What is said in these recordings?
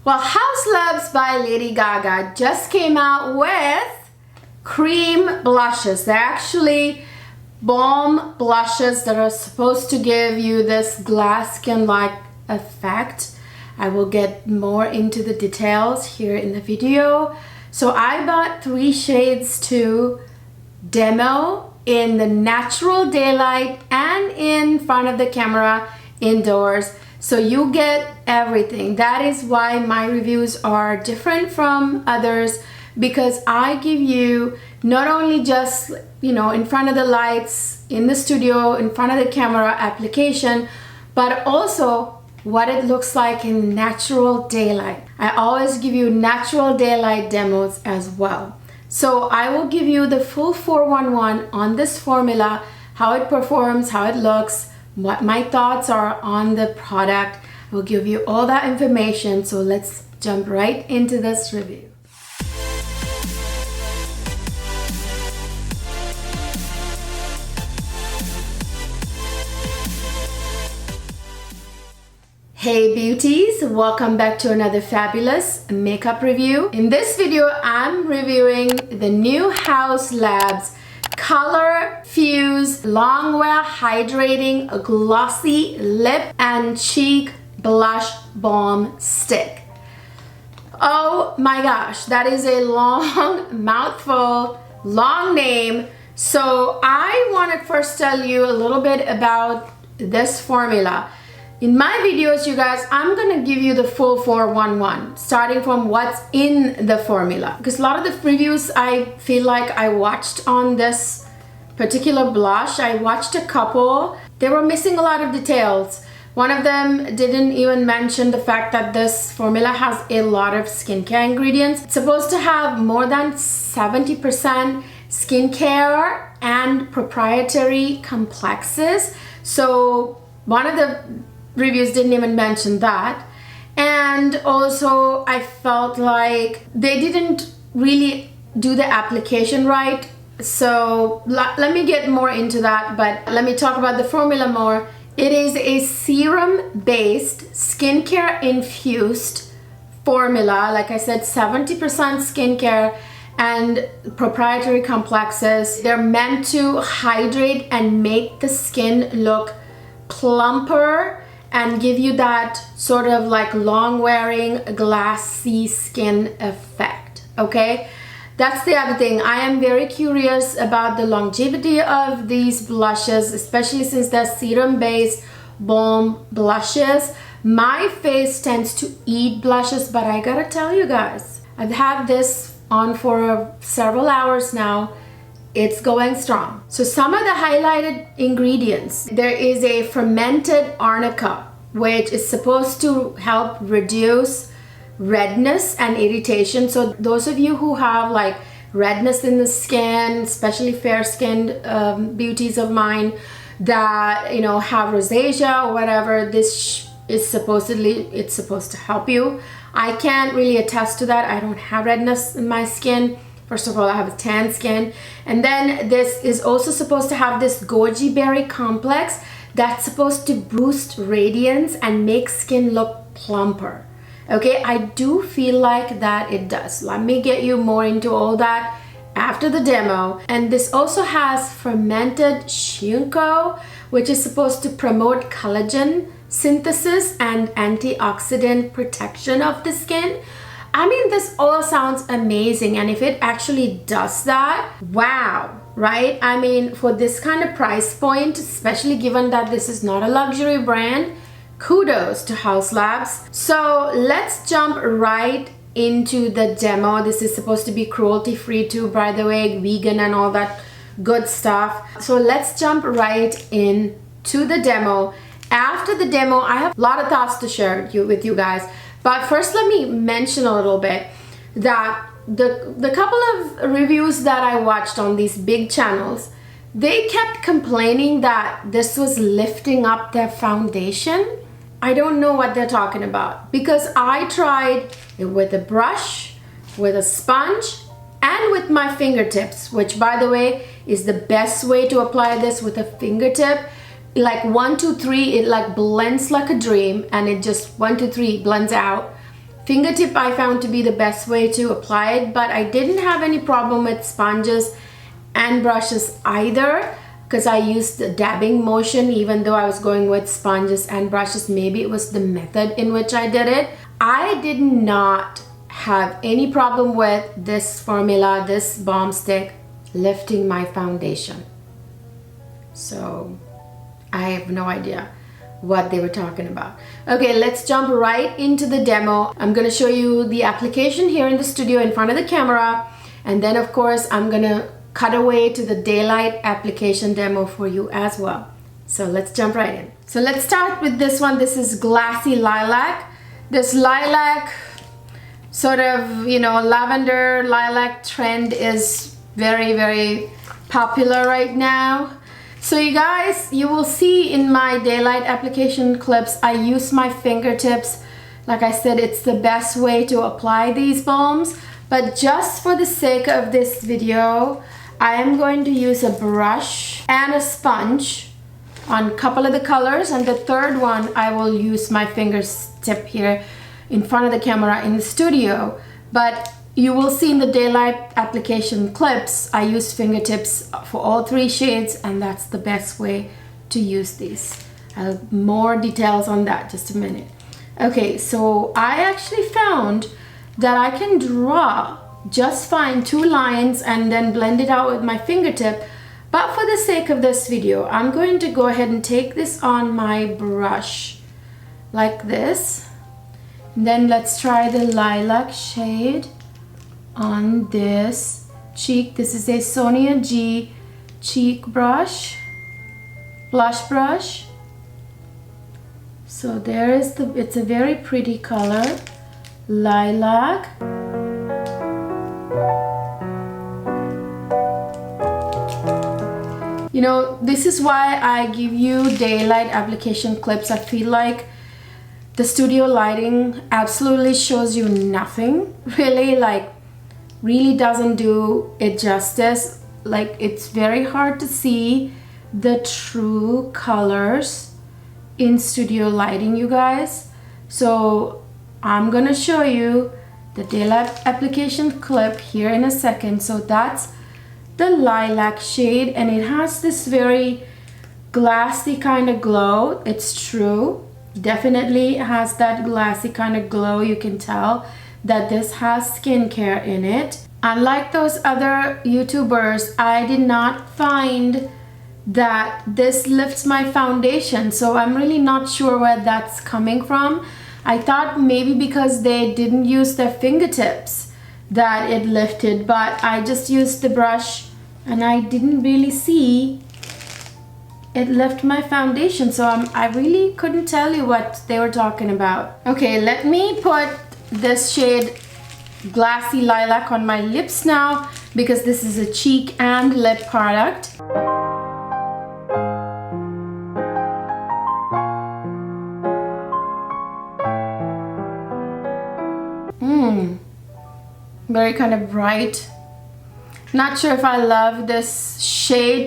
Well, Haus by Lady Gaga just came out with cream blushes. They're actually balm blushes that are supposed to give you this glass skin-like effect. I will get more into the details here in the video. So I bought 3 shades to demo in the natural daylight and in front of the camera indoors. So you get everything. That is why my reviews are different from others, because I give you not only just, you know, in front of the lights, in the studio, in front of the camera application, but also what it looks like in natural daylight. I always give you natural daylight demos as well. So I will give you the full 411 on this formula, how it performs, how it looks, what my thoughts are on the product. I will give you all that information. So let's jump right into this review. Hey beauties, welcome back to another fabulous makeup review. In this video, I'm reviewing the new Haus Color Fuse Longwear Hydrating Glossy Lip and Cheek Blush Balm Stick. Oh my gosh, that is a long mouthful, long name. So I want to first tell you a little bit about this formula. In my videos, you guys, I'm gonna give you the full 411, starting from what's in the formula. Because a lot of the reviews I feel like I watched on this particular blush, I watched a couple, they were missing a lot of details. One of them didn't even mention the fact that this formula has a lot of skincare ingredients. It's supposed to have more than 70% skincare and proprietary complexes. So one of the reviews didn't even mention that. And also I felt like they didn't really do the application right. So let me get more into that, but let me talk about the formula more. It is a serum based skincare infused formula. Like I said, 70% skincare and proprietary complexes. They're meant to hydrate and make the skin look plumper and give you that sort of like long wearing glassy skin effect. Okay, that's the other thing. I am very curious about the longevity of these blushes, especially since they're serum based balm blushes. My face tends to eat blushes, but I gotta tell you guys, I've had this on for several hours now. It's going strong. So some of the highlighted ingredients, there is a fermented arnica, which is supposed to help reduce redness and irritation. So those of you who have like redness in the skin, especially fair-skinned beauties of mine that, you know, have rosacea or whatever, this is it's supposed to help you. I can't really attest to that. I don't have redness in my skin. First of all, I have a tan skin. And then this is also supposed to have this goji berry complex that's supposed to boost radiance and make skin look plumper. Okay, I do feel like that it does. Let me get you more into all that after the demo. And this also has fermented ginkgo, which is supposed to promote collagen synthesis and antioxidant protection of the skin. I mean, this all sounds amazing, and if it actually does that, wow, right? I mean, for this kind of price point, especially given that this is not a luxury brand, kudos to Haus. So let's jump right into the demo. This is supposed to be cruelty-free too, by the way, vegan and all that good stuff. So let's jump right into the demo. After the demo, I have a lot of thoughts to share with you guys. But first, let me mention a little bit that the couple of reviews that I watched on these big channels, they kept complaining that this was lifting up their foundation. I don't know what they're talking about, because I tried it with a brush, with a sponge, and with my fingertips, which by the way is the best way to apply this, with a fingertip. Like 1, 2, 3, it like blends like a dream, and it just 1, 2, 3 blends out Fingertip I found to be the best way to apply it, but I didn't have any problem with sponges and brushes either, because I used the dabbing motion even though I was going with sponges and brushes. Maybe it was the method in which I did it. I did not have any problem with this formula, this balm stick, lifting my foundation. So I have no idea what they were talking about. Okay, let's jump right into the demo. I'm gonna show you the application here in the studio in front of the camera, and then of course I'm gonna cut away to the daylight application demo for you as well. So let's jump right in. So let's start with this one. This is Glassy Lilac. This lilac sort of, you know, lavender lilac trend is very popular right now. So you guys, you will see in my daylight application clips, I use my fingertips. Like I said, it's the best way to apply these balms. But just for the sake of this video, I am going to use a brush and a sponge on a couple of the colors, and the third one I will use my fingertip here in front of the camera in the studio. But you will see in the daylight application clips, I use fingertips for all three shades, and that's the best way to use these. I'll have more details on that just a minute. Okay, so I actually found that I can draw just fine 2 lines and then blend it out with my fingertip. But for the sake of this video, I'm going to go ahead and take this on my brush like this. And then let's try the lilac shade on this cheek. This is a Sonia G cheek brush, blush brush. So there is it's a very pretty color, lilac. You know, this is why I give you daylight application clips. I feel like the studio lighting absolutely shows you nothing. Really doesn't do it justice. Like, it's very hard to see the true colors in studio lighting, you guys. So I'm gonna show you the daylight application clip here in a second. So that's the lilac shade, and it has this very glassy kind of glow. It's true, definitely has that glassy kind of glow. You can tell that this has skincare in it. Unlike those other YouTubers, I did not find that this lifts my foundation, so I'm really not sure where that's coming from. I thought maybe because they didn't use their fingertips that it lifted, but I just used the brush and I didn't really see it lift my foundation. So I really couldn't tell you what they were talking about. Okay, let me put this shade Glassy Lilac on my lips now, because this is a cheek and lip product. Very kind of bright. Not sure if I love this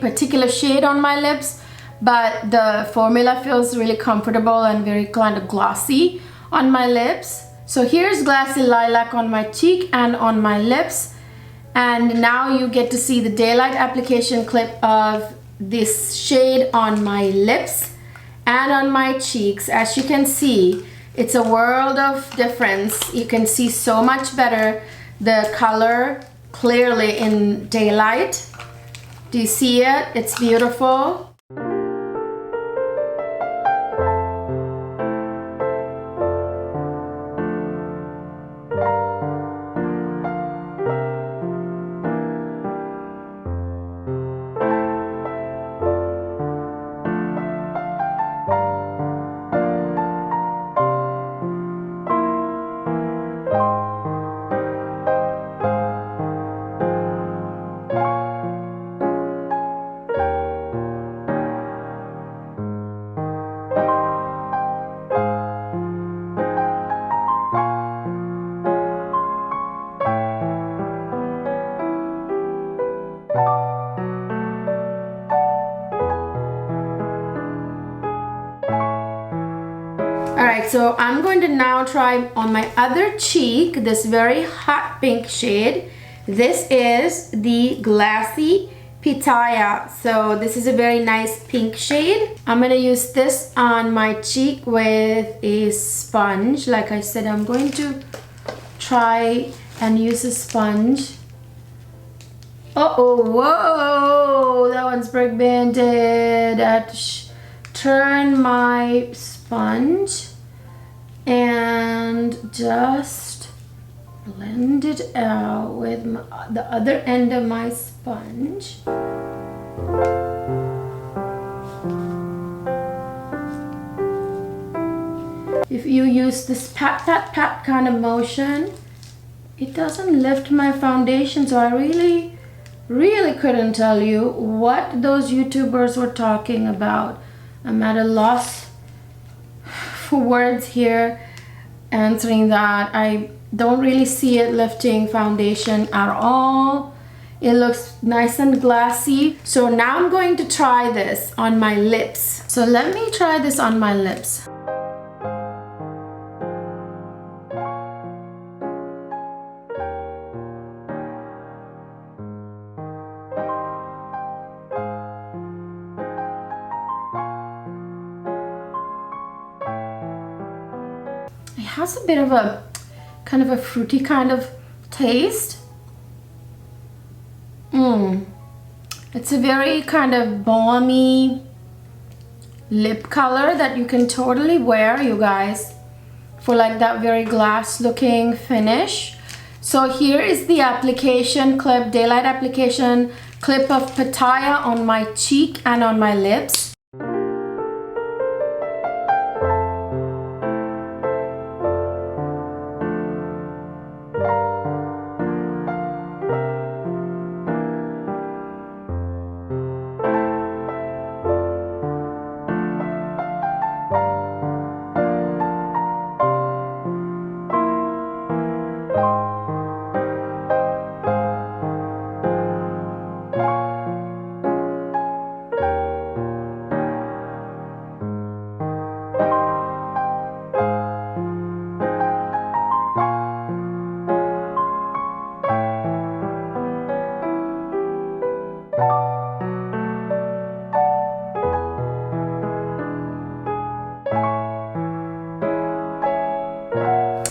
particular shade on my lips, but the formula feels really comfortable and very kind of glossy on my lips. So here's Glassy Lilac on my cheek and on my lips. And now you get to see the daylight application clip of this shade on my lips and on my cheeks. As you can see, it's a world of difference. You can see so much better the color clearly in daylight. Do you see it? It's beautiful. right, so I'm going to now try on my other cheek this very hot pink shade. This is the Glassy Papaya. So this is a very nice pink shade. I'm gonna use this on my cheek with a sponge. Like I said, I'm going to try and use a sponge. Uh-oh, whoa, that one's pigmented. Turn my sponge and just blend it out with the other end of my sponge. If you use this pat pat pat kind of motion, it doesn't lift my foundation, so I really couldn't tell you what those YouTubers were talking about. I'm at a loss for words here answering that. I don't really see it lifting foundation at all. It looks nice and glassy. So now I'm going to try this on my lips. So let me try this on my lips. It has a bit of a kind of a fruity kind of taste. It's a very kind of balmy lip color that you can totally wear, you guys, for like that very glass looking finish. So here is the application clip, daylight application clip of Papaya on my cheek and on my lips.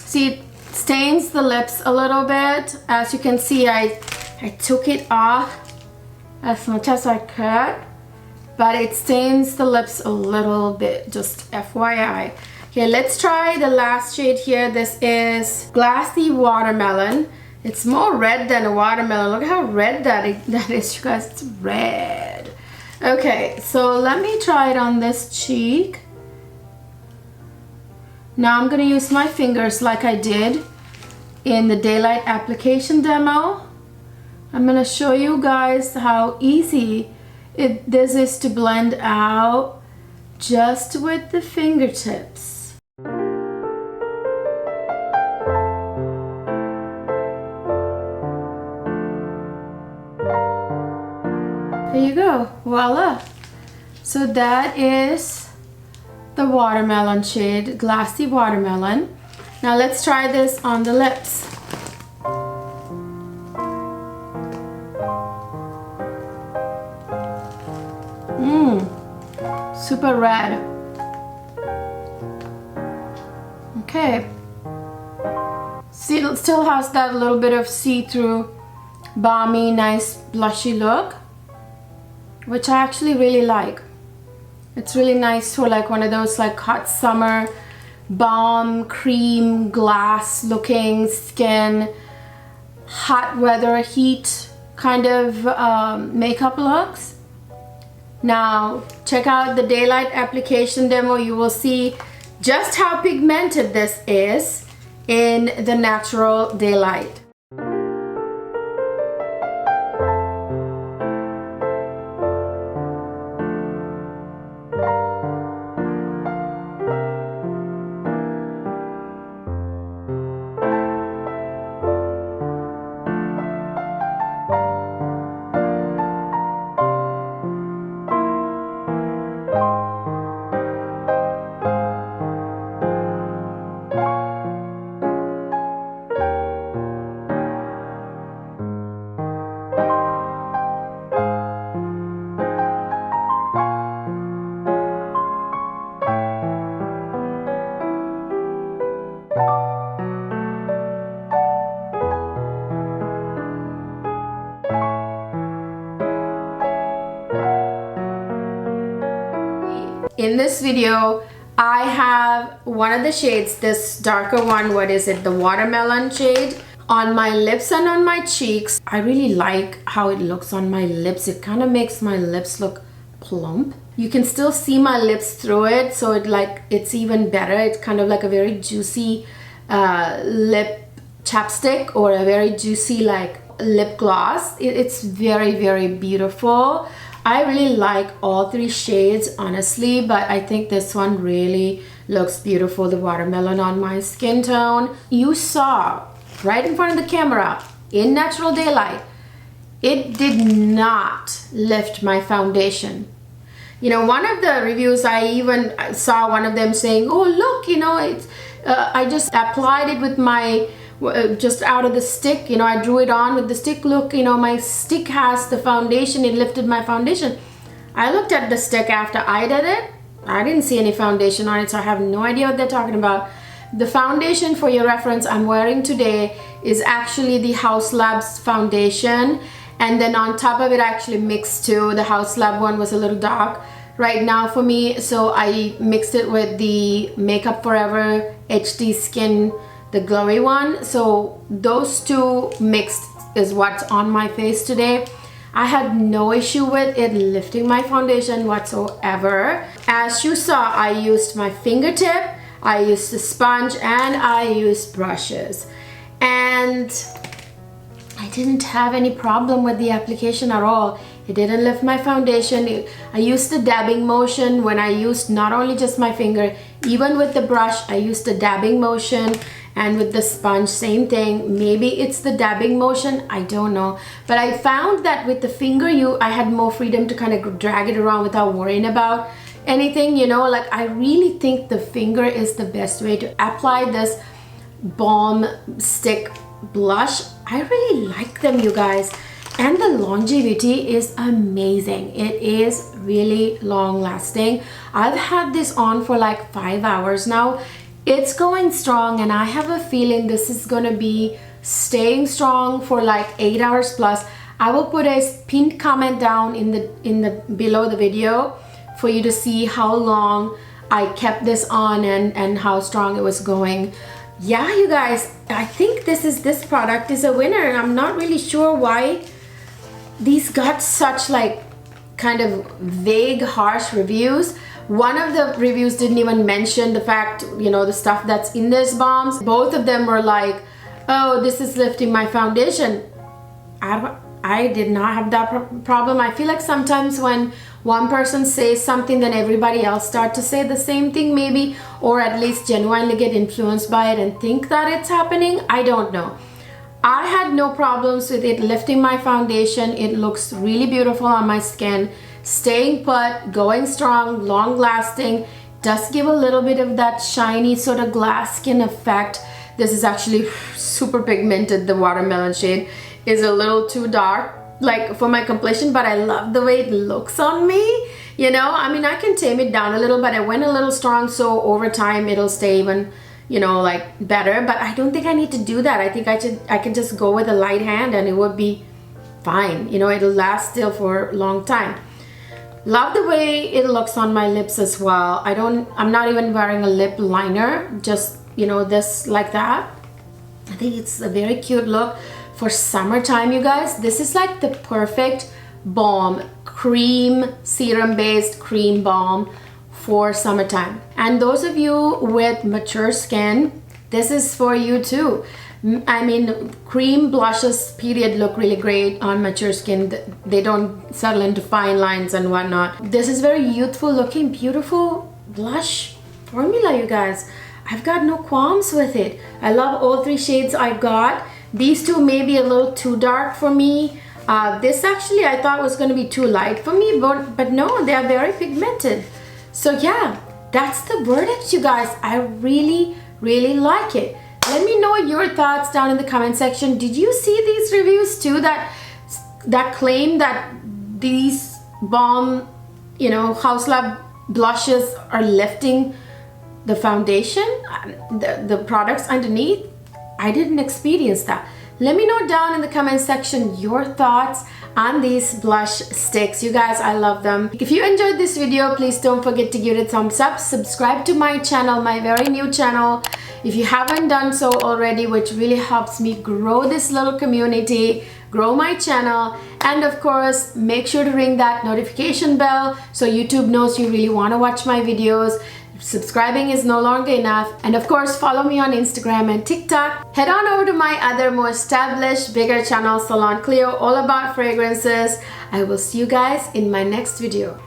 See, it stains the lips a little bit. As you can see, I took it off as much as I could, but it stains the lips a little bit, just FYI. Okay, let's try the last shade here. This is Glassy Watermelon. It's more red than a watermelon. Look how red that is, you guys. It's red. Okay, so let me try it on this cheek. Now I'm going to use my fingers like I did in the daylight application demo. I'm going to show you guys how easy this is to blend out just with the fingertips. There you go, voila. So that is the watermelon shade, Glassy Watermelon. Now let's try this on the lips. Super red. Okay. See, it still has that little bit of see-through, balmy, nice blushy look, which I actually really like. It's really nice for like one of those like hot summer balm cream glass looking skin, hot weather heat kind of makeup looks. Now check out the daylight application demo. You will see just how pigmented this is in the natural daylight. in this video, I have one of the shades, this darker one, what is it, the watermelon shade, on my lips and on my cheeks. I really like how it looks on my lips. It kind of makes my lips look plump. You can still see my lips through it, so it's even better. It's kind of like a very juicy lip chapstick, or a very juicy like lip gloss. It's very, very beautiful. I really like all three shades, honestly, but I think this one really looks beautiful, the watermelon on my skin tone. You saw right in front of the camera in natural daylight, it did not lift my foundation. You know, one of the reviews, I even saw one of them saying, oh look, you know, it's I just applied it with my just out of the stick, you know, I drew it on with the stick. Look, you know, my stick has the foundation, it lifted my foundation. I looked at the stick after I did it. I didn't see any foundation on it, so I have no idea what they're talking about. The foundation, for your reference, I'm wearing today is actually the Haus Labs foundation, and then on top of it I actually mixed two. The Haus Lab one was a little dark right now for me, so I mixed it with the Makeup Forever HD Skin, the glowy one. So those two mixed is what's on my face today. I had no issue with it lifting my foundation whatsoever. As you saw, I used my fingertip, I used the sponge, and I used brushes, and I didn't have any problem with the application at all. It didn't lift my foundation. I used the dabbing motion when I used not only just my finger, even with the brush I used the dabbing motion, and with the sponge same thing. Maybe it's the dabbing motion, I don't know, but I found that with the finger I had more freedom to kind of drag it around without worrying about anything, you know. Like, I really think the finger is the best way to apply this balm stick blush. I really like them, you guys, and the longevity is amazing. It is really long lasting. I've had this on for like 5 hours now. It's going strong, and I have a feeling this is gonna be staying strong for like 8 hours plus. I will put a pinned comment down in the below the video for you to see how long I kept this on and how strong it was going. Yeah, you guys, I think this product is a winner. I'm not really sure why these got such like kind of vague, harsh reviews. One of the reviews didn't even mention the fact, you know, the stuff that's in these balms. Both of them were like, oh, this is lifting my foundation. I did not have that problem. I feel like sometimes when one person says something, then everybody else start to say the same thing maybe, or at least genuinely get influenced by it and think that it's happening. I don't know. I had no problems with it lifting my foundation. It looks really beautiful on my skin, staying put, going strong, long lasting. Does give a little bit of that shiny sort of glass skin effect. This is actually super pigmented. The watermelon shade is a little too dark like for my complexion, but I love the way it looks on me. You know, I mean, I can tame it down a little, but I went a little strong, so over time it'll stay even, you know, like better. But I don't think I need to do that. I think I can just go with a light hand and it would be fine. You know, it'll last still for a long time. Love the way it looks on my lips as well. I'm not even wearing a lip liner, just, you know, this like that. I think it's a very cute look for summertime, you guys. This is like the perfect balm, cream, serum based cream balm for summertime. And those of you with mature skin, this is for you too. I mean, cream blushes period look really great on mature skin. They don't settle into fine lines and whatnot. This is very youthful looking, beautiful blush formula, you guys. I've got no qualms with it. I love all three shades I got. These two may be a little too dark for me. This actually I thought was going to be too light for me, but no, they are very pigmented. So yeah, that's the verdict, you guys. I really, really like it. Let me know your thoughts down in the comment section. Did you see these reviews too that claim that these balm, you know, Haus Lab blushes are lifting the foundation, the products underneath? I didn't experience that. Let me know down in the comment section your thoughts. on these blush sticks. You guys, I love them. If you enjoyed this video, please don't forget to give it a thumbs up. Subscribe to my channel, my very new channel, if you haven't done so already, which really helps me grow this little community, grow my channel. And of course, make sure to ring that notification bell so YouTube knows you really want to watch my videos. Subscribing is no longer enough. And of course, follow me on Instagram and TikTok. Head on over to my other more established, bigger channel, Salon Cleo, all about fragrances. I will see you guys in my next video.